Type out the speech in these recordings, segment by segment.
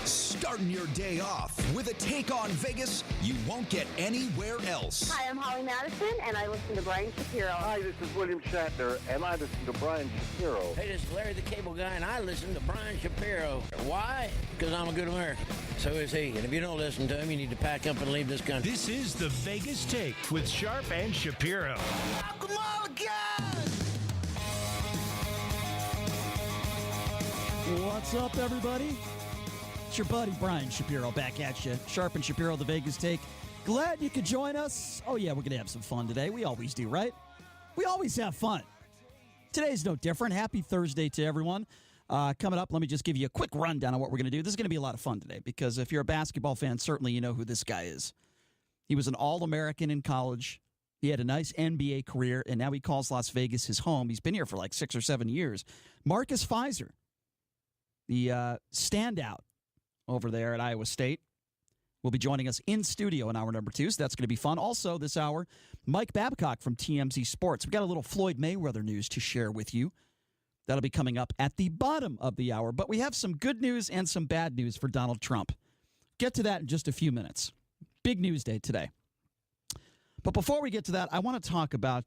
Starting your day off with a take on Vegas you won't get anywhere else. Hi, I'm Holly Madison, and I listen to Brian Shapiro. Hi, this is William Shatner, and I listen to Brian Shapiro. Hey, this is Larry the Cable Guy, and I listen to Brian Shapiro. Why? Because I'm a good American. So is he. And if you don't listen to him, you need to pack up and leave this country. This is the Vegas Take with Sharp and Shapiro. Come on, guys! What's up, everybody? It's your buddy Brian Shapiro back at you. Sharp and Shapiro, the Vegas Take. Glad you could join us. Oh, yeah, we're going to have some fun today. We always do, right? We always have fun. Today's no different. Happy Thursday to everyone. Coming up, let me just give you a quick rundown of what we're going to do. This is going to be a lot of fun today because if you're a basketball fan, certainly you know who this guy is. He was an All-American in college. He had a nice NBA career, and now he calls Las Vegas his home. He's been here for like 6 or 7 years. Marcus Fizer, the standout over there at Iowa State, will be joining us in studio in hour number 2, so that's going to be fun. Also, this hour, Mike Babcock from TMZ Sports. We've got a little Floyd Mayweather news to share with you. That'll be coming up at the bottom of the hour. But we have some good news and some bad news for Donald Trump. Get to that in just a few minutes. Big news day today. But before we get to that, I want to talk about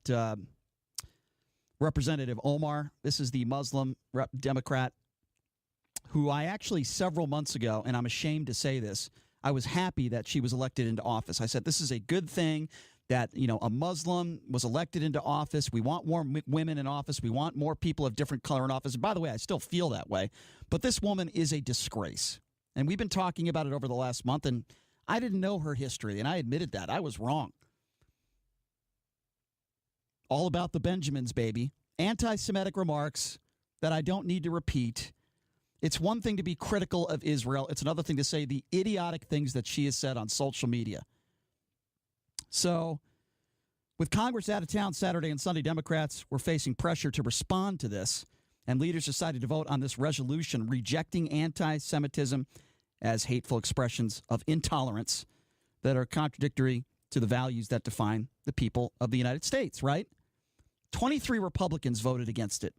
Representative Omar. This is the Muslim Democrat who I actually several months ago, and I'm ashamed to say this, I was happy that she was elected into office. I said this is a good thing that, you know, a Muslim was elected into office. We want more women in office. We want more people of different color in office. And by the way, I still feel that way. But this woman is a disgrace. And we've been talking about it over the last month, and I didn't know her history, and I admitted that. I was wrong. All about the Benjamins, baby. Anti-Semitic remarks that I don't need to repeat. It's one thing to be critical of Israel. It's another thing to say the idiotic things that she has said on social media. So, with Congress out of town Saturday and Sunday, Democrats were facing pressure to respond to this, and leaders decided to vote on this resolution rejecting anti-Semitism as hateful expressions of intolerance that are contradictory to the values that define the people of the United States, right? 23 Republicans voted against it.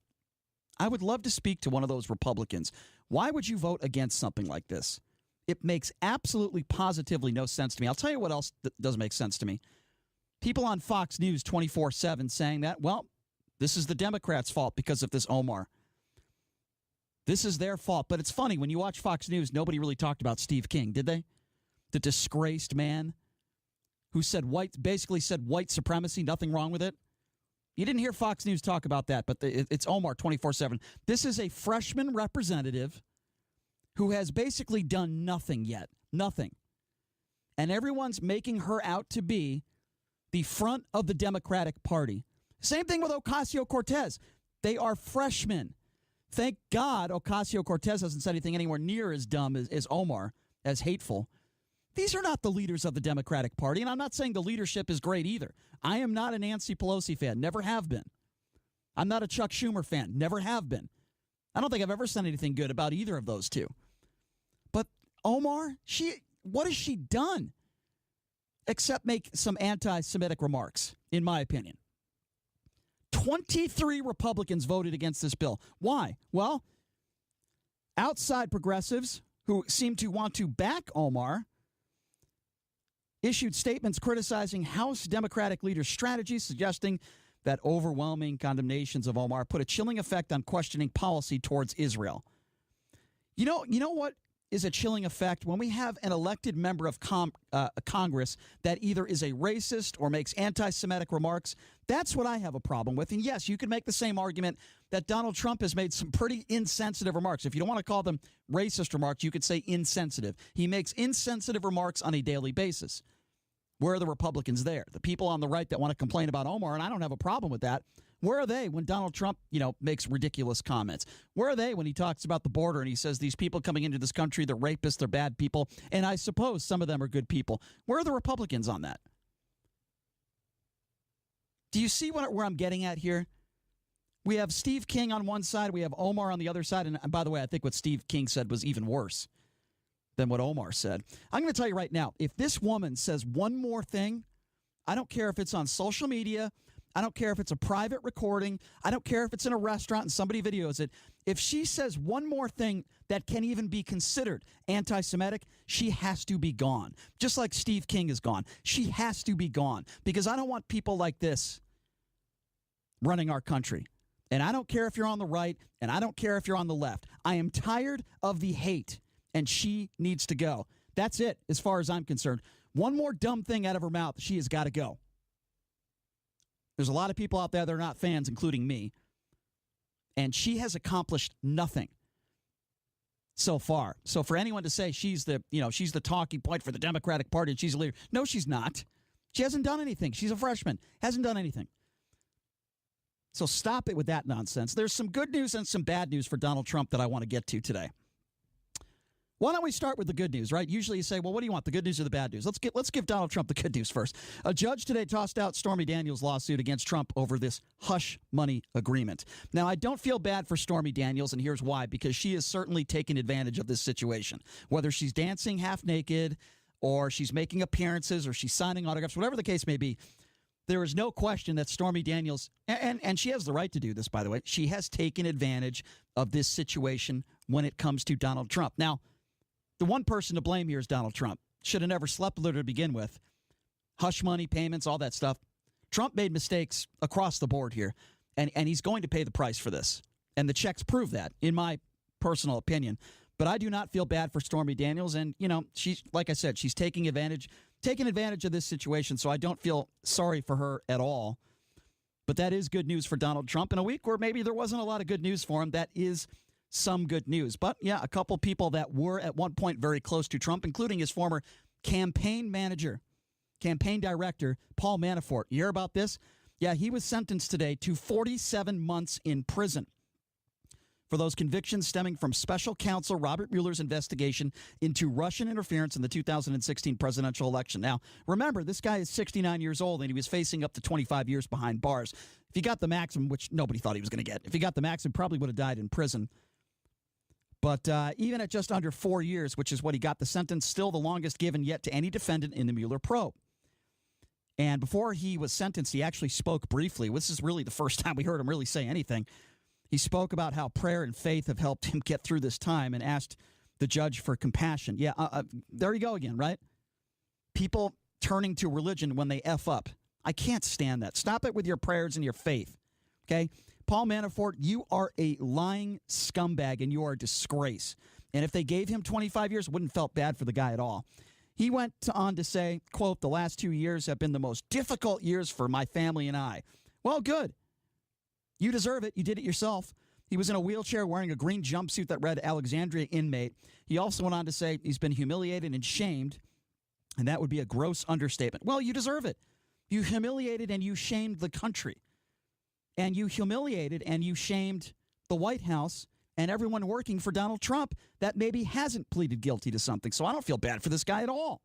I would love to speak to one of those Republicans. Why would you vote against something like this? It makes absolutely positively no sense to me. I'll tell you what else doesn't make sense to me. People on Fox News 24/7 saying that, well, this is the Democrats' fault because of this Omar. This is their fault. But it's funny, when you watch Fox News, nobody really talked about Steve King, did they? The disgraced man who said basically said white supremacy, nothing wrong with it. You didn't hear Fox News talk about that, but it's Omar 24/7. This is a freshman representative who has basically done nothing yet. Nothing. And everyone's making her out to be the front of the Democratic Party. Same thing with Ocasio-Cortez. They are freshmen. Thank God Ocasio-Cortez hasn't said anything anywhere near as dumb as Omar, as hateful. These are not the leaders of the Democratic Party, and I'm not saying the leadership is great either. I am not a Nancy Pelosi fan, never have been. I'm not a Chuck Schumer fan, never have been. I don't think I've ever said anything good about either of those two. But Omar, what has she done except make some anti-Semitic remarks, in my opinion? 23 Republicans voted against this bill. Why? Well, outside progressives who seem to want to back Omar issued statements criticizing House Democratic leaders' strategies, suggesting that overwhelming condemnations of Omar put a chilling effect on questioning policy towards Israel. You know what is a chilling effect? When we have an elected member of Congress that either is a racist or makes anti-Semitic remarks, that's what I have a problem with. And yes, you could make the same argument that Donald Trump has made some pretty insensitive remarks. If you don't want to call them racist remarks, you could say insensitive. He makes insensitive remarks on a daily basis. Where are the Republicans there? The people on the right that want to complain about Omar, and I don't have a problem with that. Where are they when Donald Trump, makes ridiculous comments? Where are they when he talks about the border and he says these people coming into this country, they're rapists, they're bad people, and I suppose some of them are good people? Where are the Republicans on that? Do you see where I'm getting at here? We have Steve King on one side, we have Omar on the other side, and by the way, I think what Steve King said was even worse than what Omar said. I'm going to tell you right now, if this woman says one more thing, I don't care if it's on social media, I don't care if it's a private recording. I don't care if it's in a restaurant and somebody videos it. If she says one more thing that can even be considered anti-Semitic, she has to be gone. Just like Steve King is gone. She has to be gone because I don't want people like this running our country. And I don't care if you're on the right, and I don't care if you're on the left. I am tired of the hate, and she needs to go. That's it, as far as I'm concerned. One more dumb thing out of her mouth, she has got to go. There's a lot of people out there that are not fans, including me, and she has accomplished nothing so far. So for anyone to say she's the talking point for the Democratic Party and she's a leader, no, she's not. She hasn't done anything. She's a freshman, hasn't done anything. So stop it with that nonsense. There's some good news and some bad news for Donald Trump that I want to get to today. Why don't we start with the good news, right? Usually you say, well, what do you want, the good news or the bad news? Let's give Donald Trump the good news first. A judge today tossed out Stormy Daniels' lawsuit against Trump over this hush money agreement. Now, I don't feel bad for Stormy Daniels, and here's why. Because she is certainly taking advantage of this situation. Whether she's dancing half naked or she's making appearances or she's signing autographs, whatever the case may be, there is no question that Stormy Daniels, and she has the right to do this, by the way, she has taken advantage of this situation when it comes to Donald Trump. Now, the one person to blame here is Donald Trump. Should have never slept with her to begin with. Hush money, payments, all that stuff. Trump made mistakes across the board here, and he's going to pay the price for this. And the checks prove that, in my personal opinion. But I do not feel bad for Stormy Daniels, and, she's, like I said, she's taking advantage of this situation, so I don't feel sorry for her at all. But that is good news for Donald Trump in a week where maybe there wasn't a lot of good news for him. That is some good news. But, yeah, a couple people that were at one point very close to Trump, including his former campaign director, Paul Manafort. You hear about this? Yeah, he was sentenced today to 47 months in prison for those convictions stemming from special counsel Robert Mueller's investigation into Russian interference in the 2016 presidential election. Now, remember, this guy is 69 years old, and he was facing up to 25 years behind bars. If he got the maximum, which nobody thought he was going to get, if he got the maximum, probably would have died in prison. But even at just under 4 years, which is what he got the sentence, still the longest given yet to any defendant in the Mueller probe. And before he was sentenced, he actually spoke briefly. This is really the first time we heard him really say anything. He spoke about how prayer and faith have helped him get through this time and asked the judge for compassion. Yeah, there you go again, right? People turning to religion when they F up. I can't stand that. Stop it with your prayers and your faith, okay? Paul Manafort, you are a lying scumbag and you are a disgrace. And if they gave him 25 years, it wouldn't have felt bad for the guy at all. He went on to say, quote, "The last 2 years have been the most difficult years for my family and I." Well, good. You deserve it. You did it yourself. He was in a wheelchair wearing a green jumpsuit that read Alexandria inmate. He also went on to say he's been humiliated and shamed, and that would be a gross understatement. Well, you deserve it. You humiliated and you shamed the country. And you humiliated and you shamed the White House and everyone working for Donald Trump that maybe hasn't pleaded guilty to something. So I don't feel bad for this guy at all.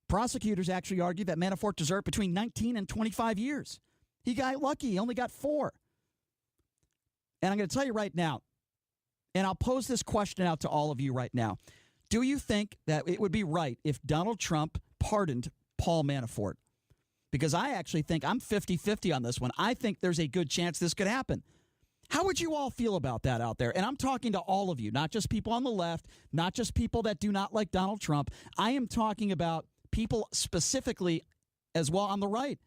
Prosecutors actually argue that Manafort deserved between 19 and 25 years. He got lucky. He only got 4. And I'm going to tell you right now, and I'll pose this question out to all of you right now. Do you think that it would be right if Donald Trump pardoned Paul Manafort? Because I actually think I'm 50-50 on this one. I think there's a good chance this could happen. How would you all feel about that out there? And I'm talking to all of you, not just people on the left, not just people that do not like Donald Trump. I am talking about people specifically as well on the right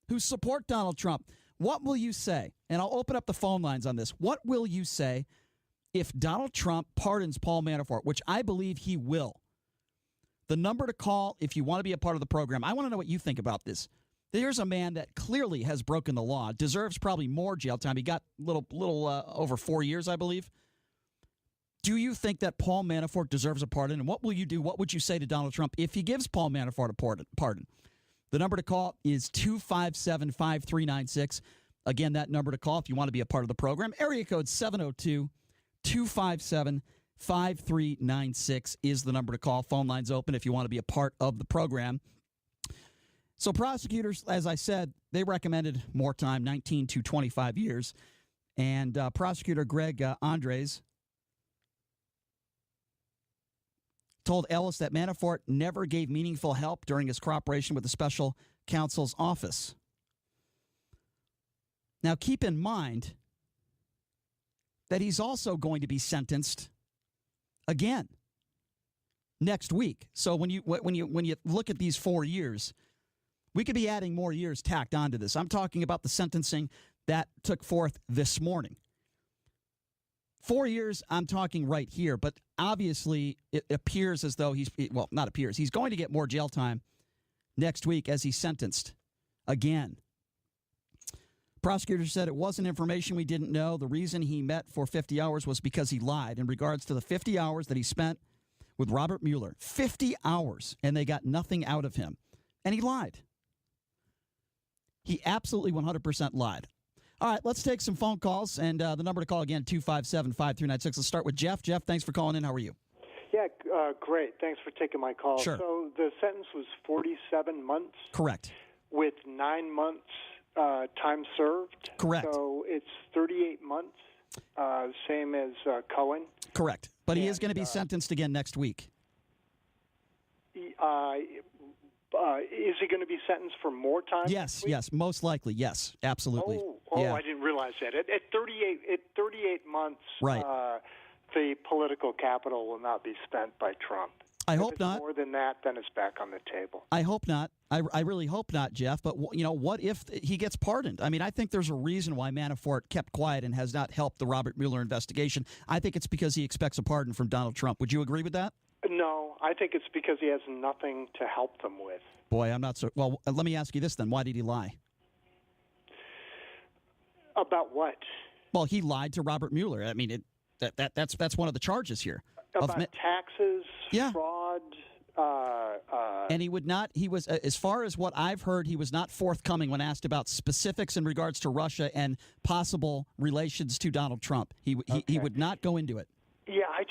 who support Donald Trump. What will you say? And I'll open up the phone lines on this. What will you say if Donald Trump pardons Paul Manafort, which I believe he will? The number to call if you want to be a part of the program. I want to know what you think about this. There's a man that clearly has broken the law, deserves probably more jail time. He got little over 4 years, I believe. Do you think that Paul Manafort deserves a pardon? And what will you do? What would you say to Donald Trump if he gives Paul Manafort a pardon? The number to call is 257-5396. Again, that number to call if you want to be a part of the program. Area code 702-257-5396 is the number to call. Phone lines open if you want to be a part of the program. So prosecutors, as I said, they recommended more time, 19 to 25 years. And Prosecutor Greg Andres told Ellis that Manafort never gave meaningful help during his cooperation with the special counsel's office. Now, keep in mind that he's also going to be sentenced again next week. So when you look at these 4 years, we could be adding more years tacked onto this. I'm talking about the sentencing that took forth this morning. 4 years, I'm talking right here, but obviously it appears as though he's going to get more jail time next week as he's sentenced again. Prosecutor said it wasn't information we didn't know. The reason he met for 50 hours was because he lied in regards to the 50 hours that he spent with Robert Mueller. 50 hours, and they got nothing out of him. And he lied. He absolutely 100% lied. All right, let's take some phone calls, and the number to call again, 257-5396. Let's start with Jeff. Jeff, thanks for calling in. How are you? Yeah, great. Thanks for taking my call. Sure. So the sentence was 47 months? Correct. With 9 months time served? Correct. So it's 38 months, same as Cohen? Correct. But he is going to be sentenced again next week. Is he going to be sentenced for more time? Yes, most likely. Yes, absolutely. Yeah. I didn't realize that. At 38 months, right. The political capital will not be spent by Trump. I hope not. More than that, then it's back on the table. I hope not. I really hope not, Jeff. But, what if he gets pardoned? I mean, I think there's a reason why Manafort kept quiet and has not helped the Robert Mueller investigation. I think it's because he expects a pardon from Donald Trump. Would you agree with that? No, I think it's because he has nothing to help them with. Boy, I'm not so... Well, let me ask you this then. Why did he lie? About what? Well, he lied to Robert Mueller. I mean, that's one of the charges here. About taxes, fraud. And he was, as far as what I've heard, he was not forthcoming when asked about specifics in regards to Russia and possible relations to Donald Trump. He would not go into it. Yeah, I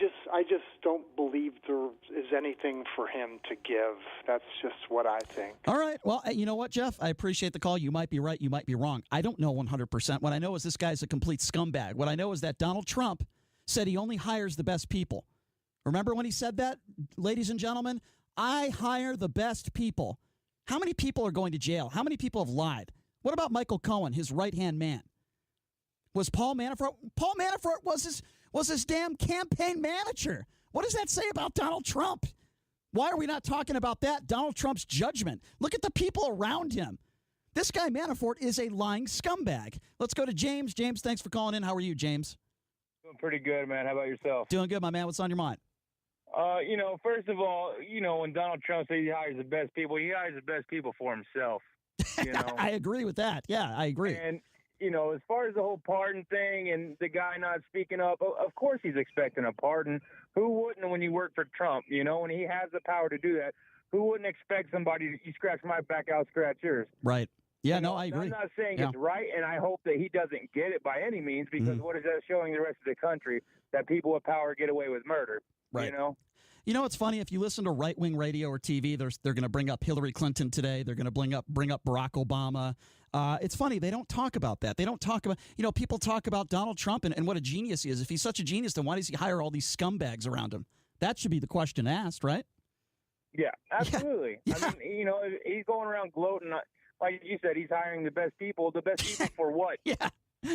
just don't believe there is anything for him to give. That's just what I think. All right. Well, you know what, Jeff? I appreciate the call. You might be right. You might be wrong. I don't know 100%. What I know is this guy's a complete scumbag. What I know is that Donald Trump said he only hires the best people. Remember when he said that, ladies and gentlemen? I hire the best people. How many people are going to jail? How many people have lied? What about Michael Cohen, his right-hand man? Was Paul Manafort? Paul Manafort was his damn campaign manager. What does that say about Donald Trump? Why are we not talking about that? Donald Trump's judgment. Look at the people around him. This guy Manafort is a lying scumbag. Let's go to James. James, thanks for calling in. How are you, James? Doing pretty good, man. How about yourself? Doing good, my man. What's on your mind? First of all, when Donald Trump says he hires the best people, he hires the best people for himself. I agree with that. Yeah, I agree. And, as far as the whole pardon thing and the guy not speaking up, of course he's expecting a pardon. Who wouldn't when you work for Trump? When he has the power to do that, who wouldn't expect somebody to, you scratch my back, I'll scratch yours? Right. Yeah, I agree. I'm not saying it's right, and I hope that he doesn't get it by any means, because what is that showing the rest of the country? That people with power get away with murder. Right. It's funny, if you listen to right-wing radio or TV, they're going to bring up Hillary Clinton today. They're going to bring up Barack Obama. It's funny, they don't talk about that. They don't talk about, people talk about Donald Trump and what a genius he is. If he's such a genius, then why does he hire all these scumbags around him? That should be the question asked, right? Yeah, absolutely. Yeah. I mean, he's going around gloating. Like you said, he's hiring the best people. The best people for what? Yeah.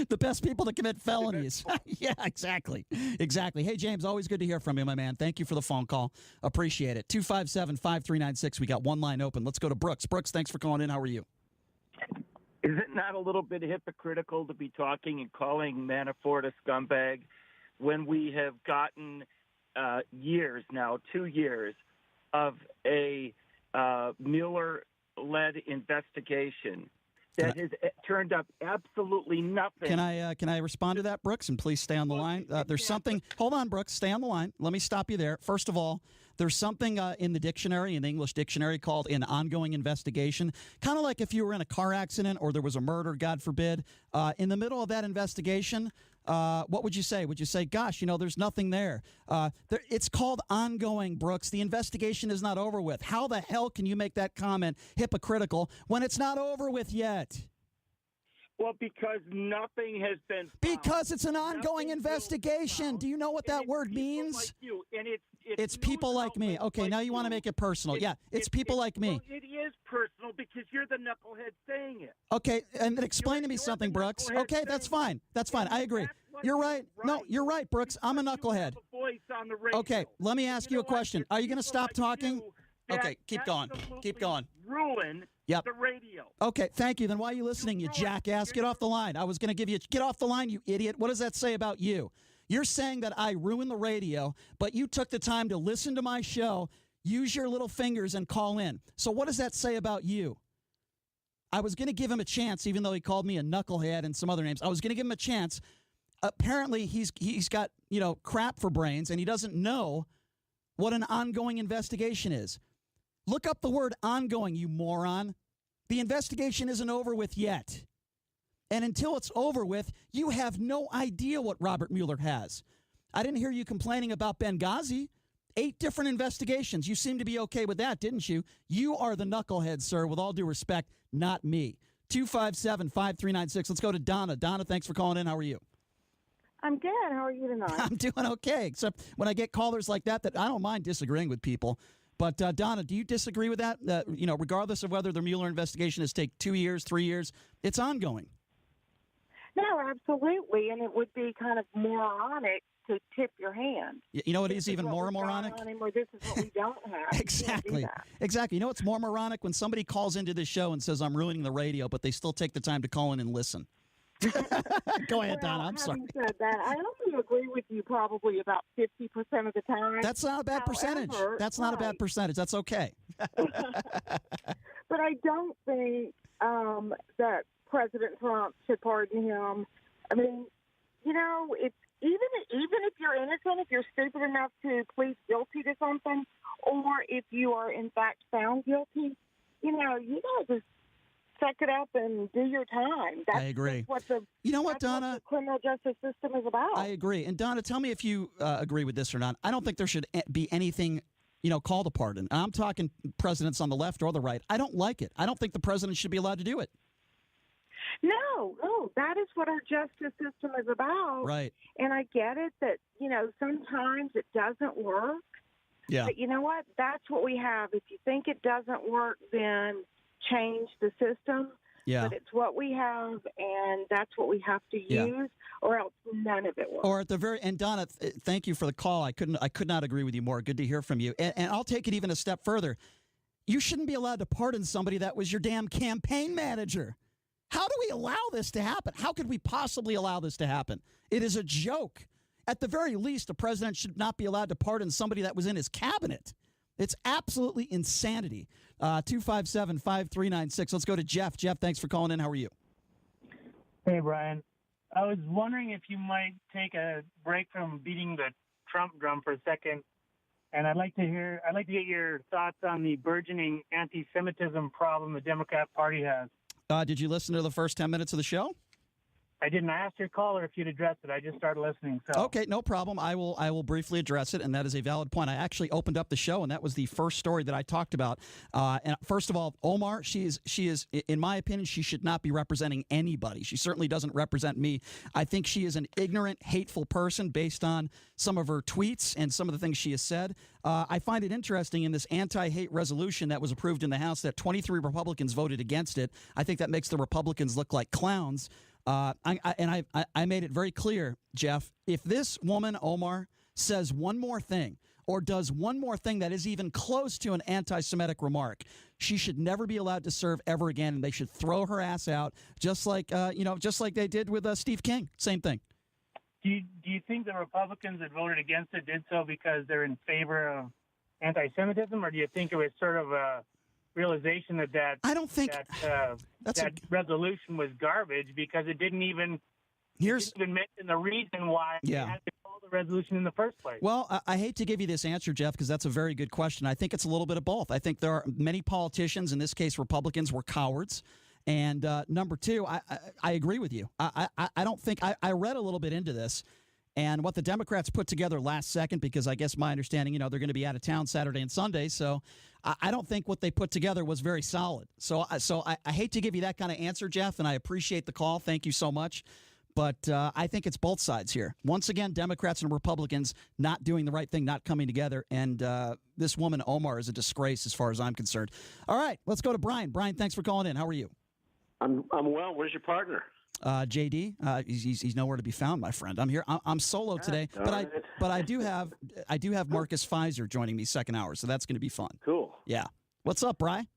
The best people to commit felonies. Yeah, exactly. Hey, James, always good to hear from you, my man. Thank you for the phone call. Appreciate it. 257-5396. We got one line open. Let's go to Brooks. Brooks, thanks for calling in. How are you? Is it not a little bit hypocritical to be talking and calling Manafort a scumbag when we have gotten years now, 2 years, of a Mueller-led investigation that has turned up absolutely nothing? Can I respond to that, Brooks? And please stay on the line. There's something. Hold on, Brooks. Stay on the line. Let me stop you there. First of all, there's something in the dictionary, in the English dictionary, called an ongoing investigation. Kind of like if you were in a car accident or there was a murder, God forbid. In the middle of that investigation, what would you say? Would you say, gosh, there's nothing there? It's called ongoing, Brooks. The investigation is not over with. How the hell can you make that comment hypocritical when it's not over with yet? Well, because nothing has been found. Because it's an ongoing investigation. Do you know what that word means? Like you, and it's people like me. Okay, now you want to make it personal. Yeah, it's people like me. Well, it is personal because because you're the knucklehead saying it. Okay, and then explain to me something, Brooks. Okay, that's fine. That's fine. I agree. You're right. No, you're right, Brooks. I'm a knucklehead. Okay, let me ask you a question. Are you going to stop talking? Okay, keep going. Keep going. Ruin the radio. Okay, thank you. Then why are you listening, you jackass? Get off the line. I was going to give you get off the line, you idiot. What does that say about you? You're saying that I ruined the radio, but you took the time to listen to my show, use your little fingers, and call in. So what does that say about you? I was going to give him a chance, even though he called me a knucklehead and some other names. I was going to give him a chance. Apparently, he's got, crap for brains, and he doesn't know what an ongoing investigation is. Look up the word ongoing, you moron. The investigation isn't over with yet. And until it's over with, you have no idea what Robert Mueller has. I didn't hear you complaining about Benghazi. 8 different investigations. You seem to be okay with that, didn't you? You are the knucklehead, sir, with all due respect, not me. 257-5396. Let's go to Donna. Donna, thanks for calling in. How are you? I'm good. How are you tonight? I'm doing okay, except when I get callers like that I don't mind disagreeing with people. But, Donna, do you disagree with that? Regardless of whether the Mueller investigation has taken 2 years, 3 years, it's ongoing. No, absolutely. And it would be kind of moronic to tip your hand. You know what is even more moronic? Or this is what we don't have. Exactly. Exactly. You know what's more moronic? When somebody calls into this show and says, I'm ruining the radio, but they still take the time to call in and listen. Go ahead, Donna. I'm sorry. Having said that, I only agree with you probably about 50% of the time. That's not a bad percentage. That's not a bad percentage. That's okay. But I don't think that President Trump should pardon him. I mean, it's even if you're innocent, if you're stupid enough to plead guilty to something, or if you are in fact found guilty, you gotta just suck it up and do your time. I agree. Donna? What the criminal justice system is about. I agree. And Donna, tell me if you agree with this or not. I don't think there should be anything, called a pardon. I'm talking presidents on the left or the right. I don't like it. I don't think the president should be allowed to do it. No, that is what our justice system is about. Right. And I get it that, sometimes it doesn't work. Yeah. But you know what? That's what we have. If you think it doesn't work, then change the system. Yeah. But it's what we have, and that's what we have to use, or else none of it works. Or at the very end, Donna, thank you for the call. I could not agree with you more. Good to hear from you. And I'll take it even a step further. You shouldn't be allowed to pardon somebody that was your damn campaign manager. How do we allow this to happen? How could we possibly allow this to happen? It is a joke. At the very least, the president should not be allowed to pardon somebody that was in his cabinet. It's absolutely insanity. 257-5396. Let's go to Jeff. Jeff, thanks for calling in. How are you? Hey, Brian. I was wondering if you might take a break from beating the Trump drum for a second, and I'd like to get your thoughts on the burgeoning anti-Semitism problem the Democrat Party has. Did you listen to the first 10 minutes of the show? I didn't. I asked your caller if you'd address it. I just started listening. So. Okay, no problem. I will briefly address it, and that is a valid point. I actually opened up the show, and that was the first story that I talked about. And first of all, Omar, she is, in my opinion, she should not be representing anybody. She certainly doesn't represent me. I think she is an ignorant, hateful person based on some of her tweets and some of the things she has said. I find it interesting in this anti-hate resolution that was approved in the House that 23 Republicans voted against it. I think that makes the Republicans look like clowns. I made it very clear, Jeff, if this woman, Omar, says one more thing or does one more thing that is even close to an anti-Semitic remark, she should never be allowed to serve ever again, and they should throw her ass out, just like they did with Steve King. Same thing. Do you think the Republicans that voted against it did so because they're in favor of anti-Semitism, or do you think it was sort of a realization that I don't think that resolution was garbage because it didn't even mention the reason why they had to call the resolution in the first place? Well, I hate to give you this answer, Jeff, because that's a very good question. I think it's a little bit of both. I think there are many politicians, in this case Republicans, were cowards. And number two, I agree with you. I don't think I read a little bit into this. And what the Democrats put together last second, because I guess my understanding, they're going to be out of town Saturday and Sunday. So I don't think what they put together was very solid. So I hate to give you that kind of answer, Jeff, and I appreciate the call. Thank you so much. But I think it's both sides here. Once again, Democrats and Republicans not doing the right thing, not coming together. And this woman, Omar, is a disgrace as far as I'm concerned. All right, let's go to Brian. Brian, thanks for calling in. How are you? I'm well. Where's your partner? JD, he's nowhere to be found, my friend. I'm here. I'm solo today, but I do have Marcus Pfizer joining me second hour, so that's going to be fun. Cool. Yeah. What's up, Brian?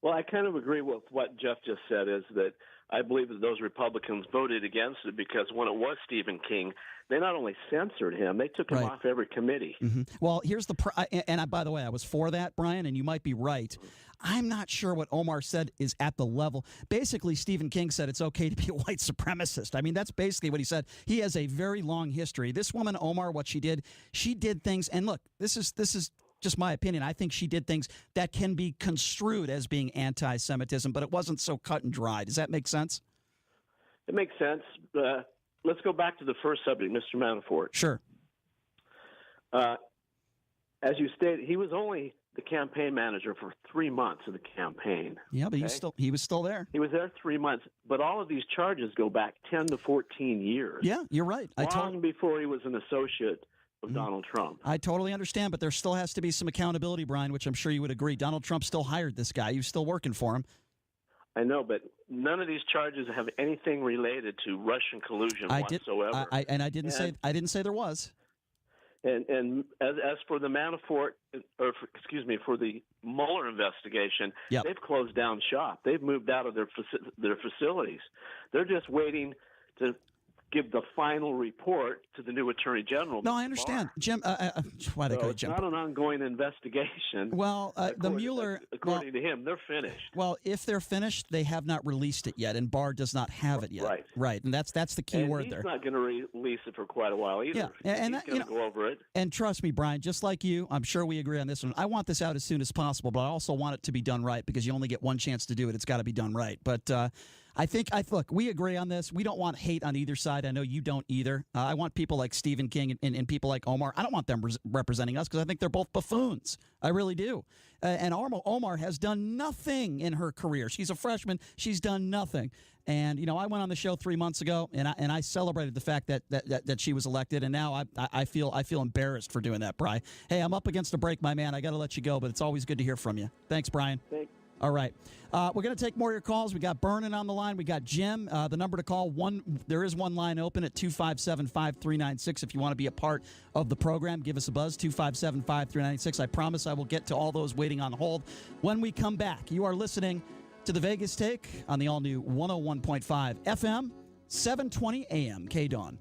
Well, I kind of agree with what Jeff just said. Is that I believe that those Republicans voted against it because when it was Stephen King, they not only censored him, they took him off every committee. Mm-hmm. Well, here's the by the way, I was for that, Brian, and you might be right. I'm not sure what Omar said is at the level. Basically, Stephen King said it's okay to be a white supremacist. I mean, that's basically what he said. He has a very long history. This woman, Omar, what she did things, and look, this is just my opinion. I think she did things that can be construed as being anti-Semitism, but it wasn't so cut and dry. Does that make sense? It makes sense. Let's go back to the first subject, Mr. Manafort. Sure. As you stated, he was only the campaign manager for 3 months of the campaign. Yeah, but he was still there. He was there 3 months, but all of these charges go back 10 to 14 years. Yeah, you're right. Long before he was an associate of Donald Trump. I totally understand, but there still has to be some accountability, Brian, which I'm sure you would agree. Donald Trump still hired this guy. He was still working for him. I know, but none of these charges have anything related to Russian collusion whatsoever. I didn't say there was. And as for the Manafort, for the Mueller investigation, they've closed down shop. They've moved out of their facilities. They're just waiting to give the final report to the new Attorney General. No, I understand, Jim. Why did I call you Jim? It's not an ongoing investigation. Well, the Mueller, according to him, they're finished. Well, if they're finished, they have not released it yet, and Barr does not have it yet. Right, and that's the key word there. He's not going to release it for quite a while either. Yeah, and he's going to go over it. And trust me, Brian, just like you, I'm sure we agree on this one. I want this out as soon as possible, but I also want it to be done right because you only get one chance to do it. It's got to be done right. But look, we agree on this. We don't want hate on either side. I know you don't either. I want people like Stephen King and people like Omar. I don't want them representing us because I think they're both buffoons. I really do. And Omar has done nothing in her career. She's a freshman. She's done nothing. And, I went on the show 3 months ago, and I celebrated the fact that she was elected, and now I feel embarrassed for doing that, Brian. Hey, I'm up against a break, my man. I got to let you go, but it's always good to hear from you. Thanks, Brian. Thanks. All right. We're going to take more of your calls. We got Vernon on the line. We got Jim. The number to call, there is one line open at 257-5396. If you want to be a part of the program, give us a buzz, 257-5396. I promise I will get to all those waiting on hold. When we come back, you are listening to The Vegas Take on the all-new 101.5 FM, 720 AM KDWN.